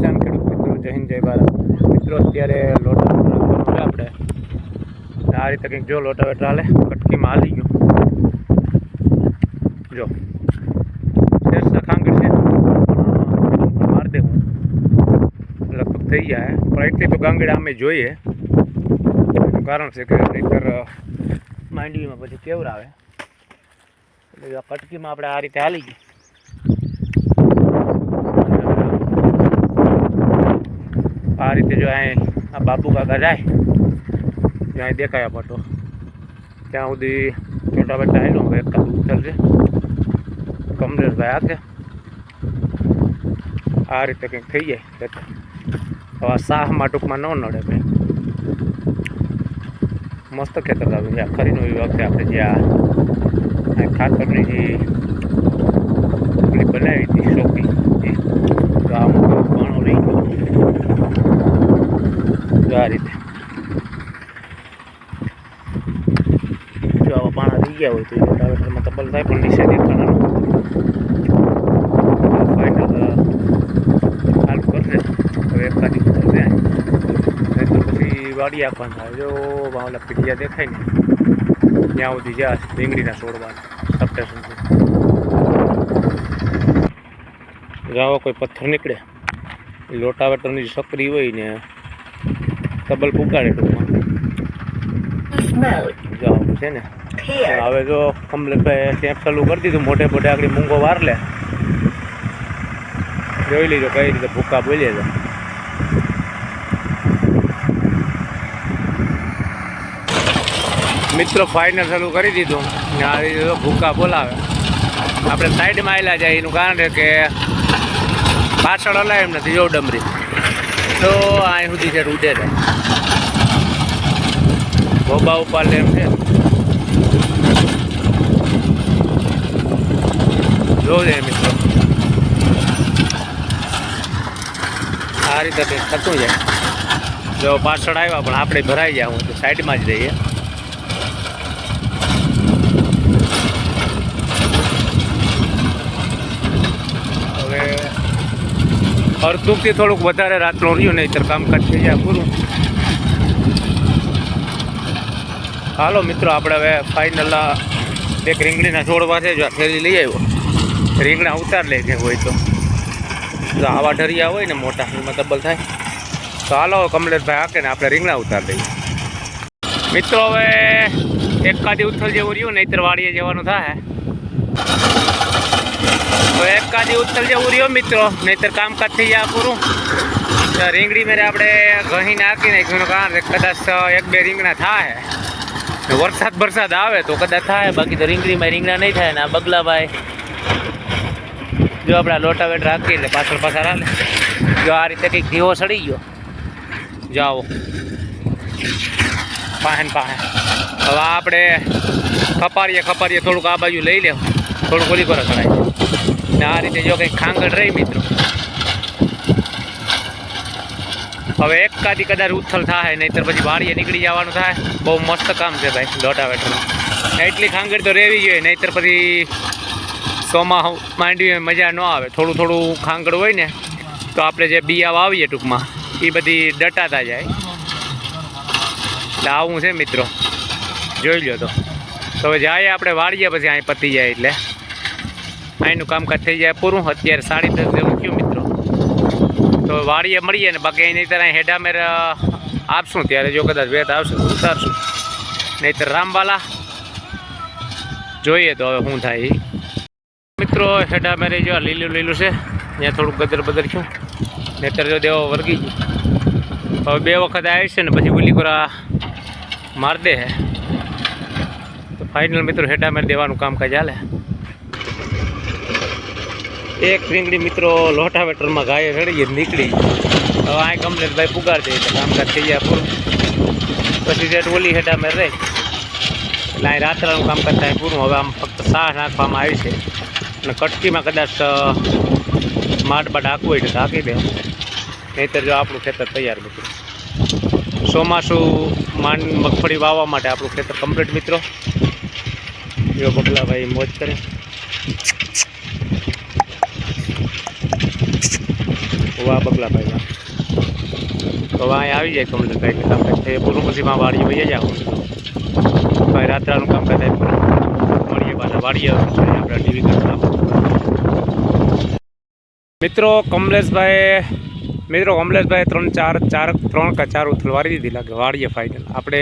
કિસાન ખેડૂત મિત્રો, જય હિન્દ જય ભારત મિત્રો। અત્યારે લોટાવેટર આપણે આ રીતે કંઈક જો લોટાવેટર હાલે કટકીમાં હાલી ગયું જો શેરસા ખાંગર છે માર દે હું લગભગ થઈ જાય પણ એટલી તો ગાંગડા અમે જોઈએ એનું કારણ છે કે નહીતર માંડવીમાં પછી કેવરાવે એટલે કટકીમાં આપણે આ રીતે હાલી ગઈ। આ રીતે જો અહીં આ બાપુ કાકા જાય ત્યાં દેખાયા પટો ત્યાં સુધી મોટા બેટા હેલો હવે એકાદ ઉતરશે કમલેશભાઈ આગે આ રીતે કંઈક થઈ જાય હવે શાહમાં ટૂંકમાં ન નડે ભાઈ મસ્ત ખેતર આવ્યું છે ખરીનો એ વખતે આપણે જે આ ખાતરની જે બનાવી હતી શોપી તો આ મોટો ઘણો રહી ગયો આ રીતે જો આવા પાણા રહી ગયા હોય તો રોટાવેટરમાં તબલ થાય પણ નીચે દેખાવાનું ફાઇનલ ચાલુ કરશે હવે એકાદી ઉતરશે નહીં તો પછી વાડી આપવાનું થાય જો ઓલા પીડિયા દેખાય ને ત્યાં સુધી જ્યાં રીંગણીના છોડવાના સબસ્ટેશનથી જાઓ કોઈ પથ્થર નીકળે લોટાવેટરની સકરી હોય ને તબલ પુગાડે ટૂંકમાં જાઓ છે ને હવે જો કમલેશભાઈ ટેપ ચાલુ કરી દીધું મોટે મોટે આગળ મૂંગો વાર લે જોઈ લીધો કઈ રીતે ભૂકા બોલીએ છે મિત્રો ફાઇનલ ચાલુ કરી દીધું ને આ રીતે ભૂકા બોલાવે આપણે સાઈડમાં આવેલા જાય એનું કારણ છે કે પાછળ હલાય એમ નથી જો ડમરી તો અહીં સુધી છે ઉડે છે ભોબા ઉપાડ એમ છે જોજે મિત્રો આ રીતે કંઈક થતું જાય જો પાછળ આવ્યા પણ આપણે ભરાઈ જાય હું તો સાઈડમાં જ રહીએ હવે અડધુંથી થોડુંક વધારે રાતનું રહ્યું નહીંતર કામકાજ થઈ જાય પૂરું। હાલો મિત્રો આપણે હવે ફાઇનલ એક રીંગણીના છોડવા છે જો થેલી લઈ આવ્યો રીંગણા ઉતાર લે છે હોય તો જો આવા ઢરિયા હોય ને મોટા એમાં તબલ થાય તો હાલો કમલેશભાઈ હાકે ને આપણે રીંગણા ઉતાર લઈએ મિત્રો। હવે એકાદી ઉથલ જેવું રહ્યું નહીંતર વાડીએ જવાનું થાય હવે એકાદી ઉથલ જેવું રહ્યો મિત્રો નહીંતર કામકાજ થઈ જાય પૂરું। રીંગણી મેરે આપણે ઘણી નાખી નાખ્યું કારણ કદાચ એક બે રીંગણા થાય વરસાદ આવે તો કદાચ થાય બાકી તો રીંગણીમાં રીંગણા નહીં થાય ને આ બગલાભાઈ જો આપણે લોટાવેટર રાખીએ એટલે પાછળ હાલે જો આ રીતે કંઈક ધીવો સડી ગયો જાઓ પાહે હવે આપણે ખપારીએ થોડુંક આ બાજુ લઈ લેવું થોડુંક ઓલી કરો ચડાય ને આ રીતે જો કંઈક ખાંગડ રહી મિત્રો હવે એકાદી કદાચ ઉથલ થાય નહીંતર પછી વાડીએ નીકળી જવાનું થાય બહુ મસ્ત કામ છે ભાઈ લોટાવેટરનું એટલી ખાંગડ તો રહેવી જોઈએ નહીંતર પછી સોમાં માંડવી મજા ન આવે થોડું ખાંગડ હોય ને તો આપણે જે બિયા વાવીએ ટૂંકમાં એ બધી ડટાતા જાય એટલે આવું છે મિત્રો જોઈ લો તો હવે જાય આપણે વાળીએ પછી અહીં પતી જાય એટલે અહીંનું કામકાજ થઈ જાય પૂરું। અત્યારે 10:30 જેવું થયું મિત્રો તો વાડીએ મળીએ ને બાકી અહીં નહીંતર અહીં હેડામેર આપશું ત્યારે જો કદાચ વેત આવશે તો ઉતારશું નહીંતર રામવાલા જોઈએ તો હવે શું થાય મિત્રો। હેડામેરે જો લીલું છે ત્યાં થોડુંક ગદર બદર થયું નહીંતર જો દેવો વર્ગી ગયું હવે 2 વખત આવી છે ને પછી ઓલી કોરા માર દે હે તો ફાઇનલ મિત્રો હેડામેર દેવાનું કામકાજ ચાલે। એક રીંગણી મિત્રો લોટાવેટરમાં ગાયે રડીએ નીકળી હવે અહીં કમલેશભાઈ પુગાર દે એટલે કામકાજ થઈ જાય પૂરું પછી જેટ ઓલી હેડામેર રહે એટલે અહીં રાત્રાનું કામકાજ થાય પૂરું। હવે આમ ફક્ત સાહ નાખવામાં આવી છે અને કટકીમાં કદાચ માટબાટ હાંકવું હોય તો હાંકી દે નહીંતર જો આપણું ખેતર તૈયાર મિત્રો ચોમાસું મગફળી વાવવા માટે આપણું ખેતર કમ્પ્લીટ મિત્રો। જો બગલાભાઈ મોજ કરે વાહ બગલાભાઈ વાહ. તો અહીં આવી જાય કમલેશભાઈ એટલે કામકાજ થાય પૂરું પછી માં વાડીએ વહી જાઓ. ભાઈ રાત્રાનું કામકાજ થાય પૂરું મળીએ પાછા વાડીએ આપણે ટીવી કરવા. મિત્રો કમલેશભાઈ 3 કે 4 ઉથલ વારી દીધી લાગે વાડીએ ફાઇનલ. આપણે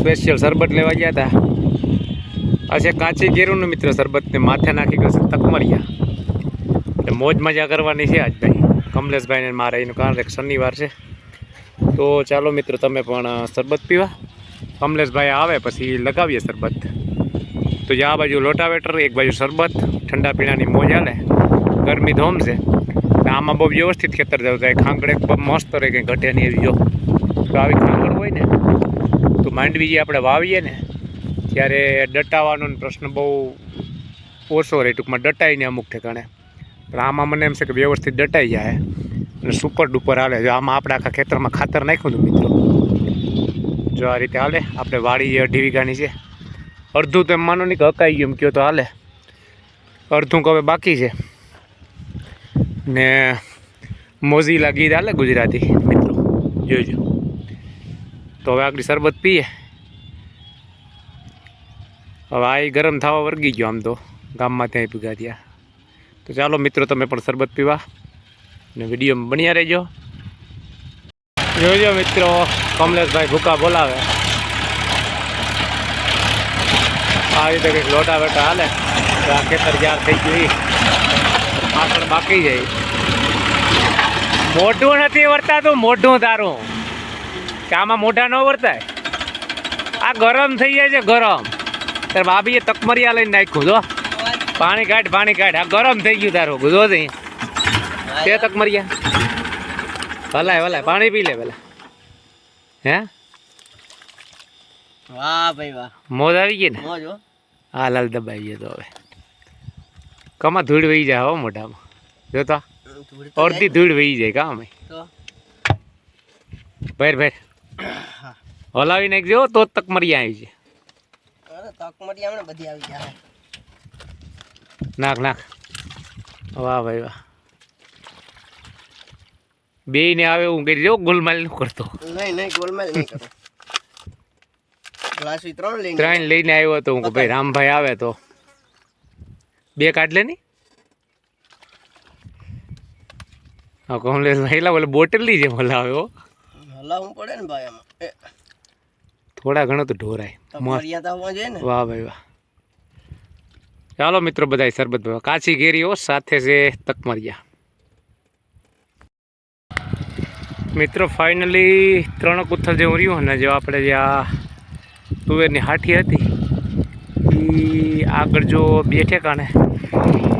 સ્પેશિયલ શરબત લેવા ગયા હતા. આ છે કાચી કેરુંનું મિત્ર શરબતને માથે નાખી ગયું છે તકમરિયા. એટલે મોજ મજા કરવાની છે આજ ભાઈ કમલેશભાઈને મારે. એનું કારણ એક શનિવાર છે. તો ચાલો મિત્રો તમે પણ શરબત પીવા. કમલેશભાઈ આવે પછી લગાવીએ શરબત. તો જે આ બાજુ લોટાવેટર એક બાજુ શરબત ઠંડા પીણાની મોજ હાલે. ગરમી ધોમ છે. આમાં બહુ વ્યવસ્થિત ખેતર જવું થાય. ખાંગડ એક મસ્ત રહે કંઈ ઘટે નહીં એવી જો. તો આવી ખાંગડ હોય ને તો માંડવી જે આપણે વાવીએ ને ત્યારે દટાવાનો પ્રશ્ન બહુ ઓછો રહે. ટૂંકમાં દટાઈને અમુક ઠેકાણે. પણ આમાં મને એમ છે કે વ્યવસ્થિત દટાઈ જાય અને સુપર ડુપર હાલે. જો આમાં આપણે આખા ખેતરમાં ખાતર નાખ્યું હતું મિત્રો. જો આ રીતે હાલે. આપણે વાડી 2.5 વીઘાની છે. અડધું તો એમ માનો નહીં કે હકાઈ ગયું એમ કહો તો હાલે. અડધું હવે બાકી છે. ને મોઝીલા ગીત હાલે ગુજરાતી મિત્રો જોઈજો. તો હવે આગળ શરબત પીએ. હવે આ ગરમ થવા વર્ગી ગયો આમ તો ગામમાં ત્યાં ભેગા ત્યાં. તો ચાલો મિત્રો તમે પણ શરબત પીવા ને વિડીયોમાં બન્યા રહેજો. જોઈજો મિત્રો કમલેશભાઈ ભૂકા બોલાવે. આ રીતે કંઈક લોટા વેટા હાલે. તો આ ખેતર જ્યાં થઈ ગયું પાછળ બાકી જાય. મોઢું નથી વર્તાતું મોઢું તારું કે આમાં મોઢા ન વર્તાય. આ ગરમ થઈ જાય છે ગરમ. તાર ભાભીએ તકમરિયા લઈને નાખ્યું જો. પાણી કાઢ આ ગરમ થઈ ગયું તારું ગુજો થઈ તે તકમરિયા. ભલાય પાણી પી લે પેલા. હે વાહ ભાઈ વાહ મોજ આવી ગઈ ને. મોજ હો. હા લાલ દબાઈ ગયો તો હવે કમા ધૂળ વહી જાય હો મોઢામાં. જોતા અડધી ધૂળ વહી જાય કામ ભેર હલાવી નાખજો તો જ તકમરિયા આવી છે. નાખ વાહ ભાઈ વાહ. બે ને આવે હું કરી જો ગોલમાલ નું કરતો. નહીં ગોલમાલ નહીં કરતો. ગ્લાસ 3 લઈને આવ્યો હતો હું કે ભાઈ રામભાઈ આવે તો 2 કાઢ લે ની. હા કમલેશ ભાઈ બોલે બોટલ ની જેમ હલાવ્યો. હલાવવું પડે ને ભાઈ આમાં. થોડા ઘણો તો ઢોરાય. વાહ ભાઈ વાહ. ચાલો મિત્રો બધા શરબત પીવા. કાચી કેરીઓ સાથે છે તકમરિયા. મિત્રો ફાઇનલી 3 ઉથલ જેવું રહ્યું ને જો આપણે જે આ તુવેરની હાઠી હતી એ આગળ જો 2 ઠેકાણે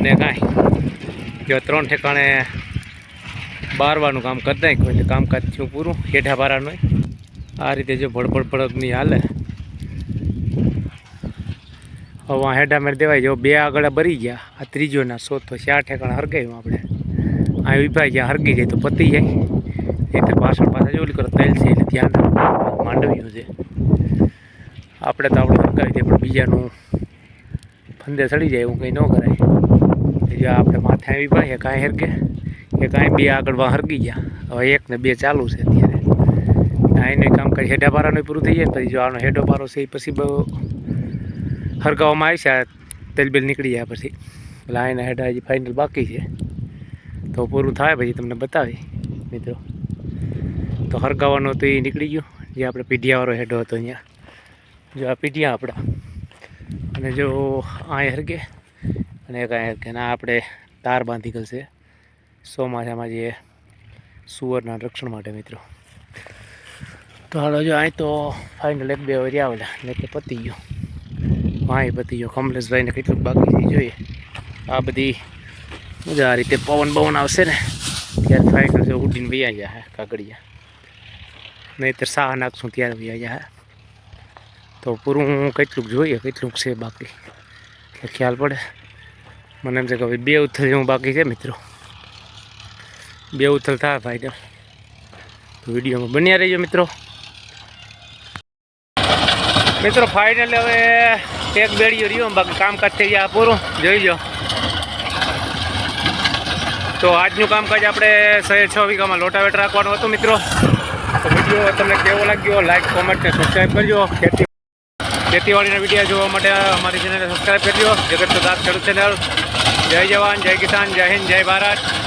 ને કાંઈ જો 3 ઠેકાણે બારવાનું કામ કરી નાખ્યું. એટલે કામકાજ થયું પૂરું હેઠા બારાનું. આ રીતે જો ભડભડની હાલે. હવે હેઠા મેળ દેવાય જો 2 આગળ બરી ગયા. આ ત્રીજો ના 100 તો 4 ઠેકાણે હરગાયું આપણે. આ વિભાઈ ગયા હરગી જાય તો પતી જાય. એટલે પાછળ જોલી કરો તેલ છે એટલે ધ્યાન રાખવું માંડવ્યું છે. આપણે તો આપણે હરગાવી દઈએ પણ બીજાનું ફંદે ચડી જાય એવું કંઈ ન કરાય. જો આપણે માથે આવી ભાઈ કાંઈ હરગે કે કાંઈ 2 આગળ હરગી ગયા. હવે 1 ને 2 ચાલુ છે અત્યારે. એનું કામ કરી હેઠા પારાનું પૂરું થઈ જાય ને પછી જો આનો હેઠો પારો છે એ પછી બહુ હરગાવવામાં આવી છે. તેલ બેલ નીકળી જાય પછી એટલે આના હેઠા હજી ફાઇનલ બાકી છે. તો પૂરું થાય પછી તમને બતાવી મિત્રો. તો હરગાવાનો તો એ નીકળી ગયું. જે આપણે પીઢિયાવાળો હેઠો હતો અહીંયા જો આ પીઢિયા આપણા. અને જો અહીં હરગે અને કાંઈ હરગે ના આપણે તાર બાંધી ગયેલ છે ચોમાસામાં જે સુવરના રક્ષણ માટે મિત્રો. તો હાલો જો અહીં તો ફાઇનલ 1-2 વરી આવેલા ને એટલે પતી ગયો. હા પતી ગયો. કમલેશભાઈને કેટલુંક બાકી છે જોઈએ. આ બધી મજા આ રીતે પવન આવશે ને ત્યારે ફાઇનલ જો ઉડીને વૈયા જાય કાગડિયા. નહીંતર સાહ નાખશું ત્યારે વૈયા જાય. તો પૂરું કેટલુંક જોઈએ કેટલુંક છે બાકી એટલે ખ્યાલ પડે. મને એમ છે કે હવે 2 ઉથલ જેવું બાકી છે મિત્રો. 2 ઉથલ થાય ફાઇનલ. તો વિડીયોમાં બન્યા રહીજો મિત્રો. ફાઇનલ હવે 1 બેડીઓ રહ્યો બાકી કામકાજ થઈ ગયા પૂરું જોઈજો. તો આજનું કામકાજ આપણે 6 વીઘામાં લોટાવેટર રાખવાનું હતું મિત્રો. તો વિડીયો તમને કેવો લાગ્યો, લાઈક કોમેન્ટ ને સબસ્ક્રાઈબ કરજો. ખેતીવાડીના વિડીયો જોવા માટે અમારી ચેનલને સબસ્ક્રાઈબ કરજો. જગત દાસ ખેડૂત ચેનલ. જય જવાન, જય કિસાન, જય હિન્દ, જય ભારત.